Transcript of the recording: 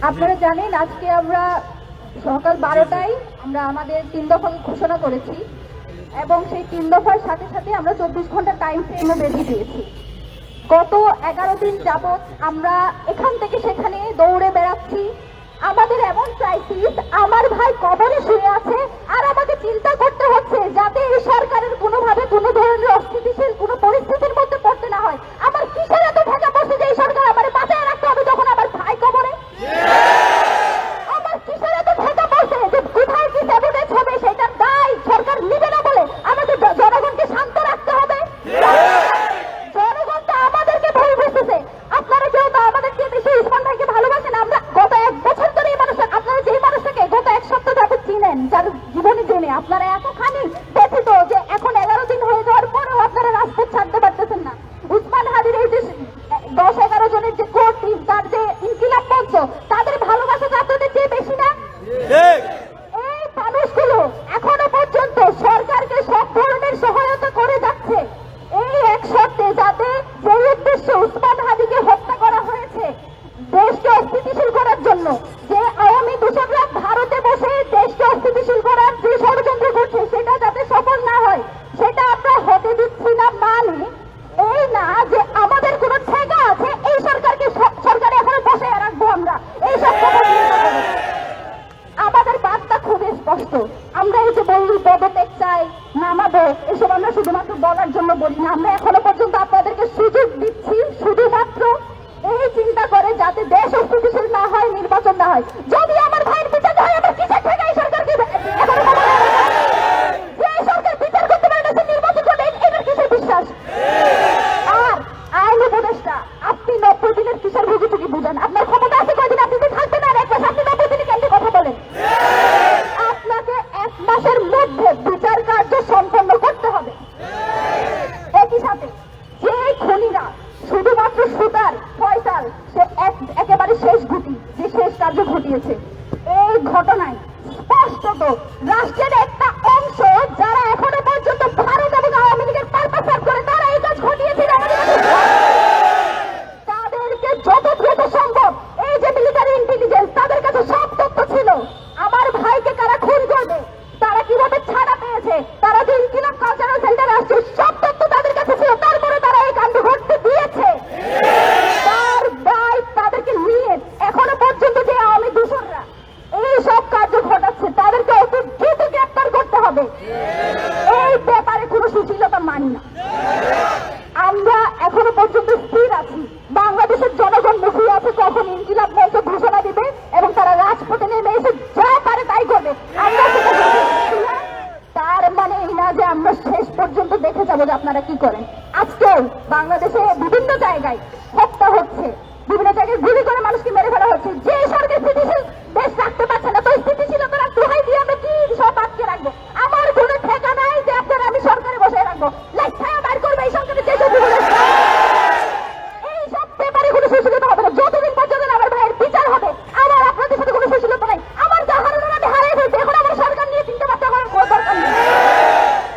আপনারা জানেন আজকে আমরা সকাল 12টায় আমরা আমাদের 3 দফা ঘোষণা করেছি এবং সেই 3 দফার সাথে সাথে আমরা 24 ঘন্টা টাইম ফ্রেমও বেঁধে দিয়েছি। গত 11 দিন যাবৎ আমরা এখান থেকে সেখানে দৌড়ে বেড়াচ্ছি। আমাদের এমন ক্রাইসিস, আমার ভাই কবরে শুয়ে আছে আর আমাকে চিন্তা করতে হচ্ছে যাতে এই সরকারের কোনোভাবে কোনো ধরনের অস্থিতিশীল কোনো পরিস্থিতির মধ্যে পড়তে না হয়। আমার কিসের এত ঢাকা পড়ছে যে এই সরকার আমার বাঁচায় রাখতে হবে যখন আমার ভাই কবরে? আমার কিসের এত ঢাকা পড়ছে যে কোথায় কি স্যাবোটেজ হবে সেটার দায় সরকার নেবে না বলে আমাদের জনগণকে শান্ত রাখতে হবে? জনগণ তো আমাদেরকে ভয় বুঝতেছে। আপনারা কেউ তো আমাদেরকে বেশি উসমান ভাইকে ভালোবাসেন। আমরা গত 1 বছর ধরে এই মানুষটা, আপনারা যেই মানুষটাকে গত 1 সপ্তাহ যাবত চিনেন, যার জীবনে জেনে আপনারা এতখানি ব্যথিত যে এখন 11 দিন হয়ে যাওয়ার পরেও আপনারা রাজপথ ছাড়তে পারতেছেন না। উসমান হাদির এই যে 10-11 জনের যে কোর টিম, তার যে ইনকিলাব মঞ্চ, তাদের ভালোবাসা তো আপনাদের চেয়ে বেশি না? এই মানুষগুলো এখনো পর্যন্ত সরকারকে সব ধরনের সহায়তা করে যাচ্ছে এই এক শর্তে, যাতে যে উদ্দেশ্যে উসমান হাদিকে হত্যা করা হয়েছে দেশকে অস্থিতিশীল করার জন্য, যে আওয়ামী দূষকরা ভারতে বসে দেশকে অস্থিতিশীল করার যে ষড়যন্ত্র করছে সেটা যাতে সফল না হয় সেটা আমরা হতে দিচ্ছি না। মানে এই না যে আমাদের কোনো ঠেকা আছে এই সরকারকে সরকারে এখনো বসে রাখবো আমরা এইসব খবর নিয়ে যাবো। আমাদের বার্তা খুবই স্পষ্ট। আমরা এই যে বলি পদত্যাগ চাই, নামাবো, এসব আমরা শুধুমাত্র বলার জন্য বলি না। আমরা এখনো পর্যন্ত আপনাদেরকে সুযোগ দিচ্ছি শুধুমাত্র এই চিন্তা করে যাতে দেশ অস্থিতিশীল না হয়, নির্বাচন না হয়। যদি আমার ভাইয়ের বিচার হয়, আমার কিসের থেকে এই সরকারকে এখনো যে সরকার বিচার করতে পারে না সে নির্বাচন করবে, এটার কিসের বিশ্বাস? আর আইন উপদেষ্টা, আপনি 90 দিনের কিসের ভুগিচুকি বুঝেন? আপনার ক্ষমতা আছে কয়দিন? আপনি তো থাকবেন আর 1 মাস, আপনি 90 দিনে কেন কথা বলেন? আপনাকে 1 মাসের মধ্যে বিচার কার্য সম্পন্ন করতে হবে। একই সাথে যে খুনিরা শুধুমাত্র সুতার ফয়সাল, সে একেবারে শেষ গুটি, যে শেষ কার্য ঘটিয়েছে এই ঘটনায় স্পষ্টত রাষ্ট্রের একটা অংশ যারা এখনো পর্যন্ত ভারত এবং আওয়ামী লীগের পারপাস সার্ভ করে তারা এই কাজ ঘটিয়েছে। তাদেরকে যত দ্রুত সম্ভব, এই যে মিলিটারি ইন্টেলিজেন্স, তাদের কাছে সব তথ্য ছিল আমার ভাইকে কারা খুন করবে, তারা কিভাবে ছাড়া পেয়েছে, তারা যে ইনকিলাব কালচারাল সেন্টারে আসছে, সব তথ্য তাদের কাছে ছিল। তারপরে তারা এই কাণ্ড ঘটতে দিয়েছে। তার দায় তাদেরকে নিয়ে এখনো পর্যন্ত যে আওয়ামী দূষণরা এই সব কার্য ঘটাচ্ছে তাদেরকে অতি দ্রুত গ্রেপ্তার করতে হবে। এই ব্যাপারে কোনো সুশীলতা মানি না। আমরা এখনো পর্যন্ত স্থির আছি। বাংলাদেশের জনগণ মুখিয়ে আছে কখন ইনকিলাব মঞ্চ ঘোষণা দিবে এবং তারা রাজপথে নেমে এসে যা পারে তাই করবে। আমরা সেটা দেখছি না, তার মানে এই না যে আমরা শেষ পর্যন্ত দেখে যাবো যে আপনারা কি করেন। আজকেও বাংলাদেশে বিভিন্ন জায়গায়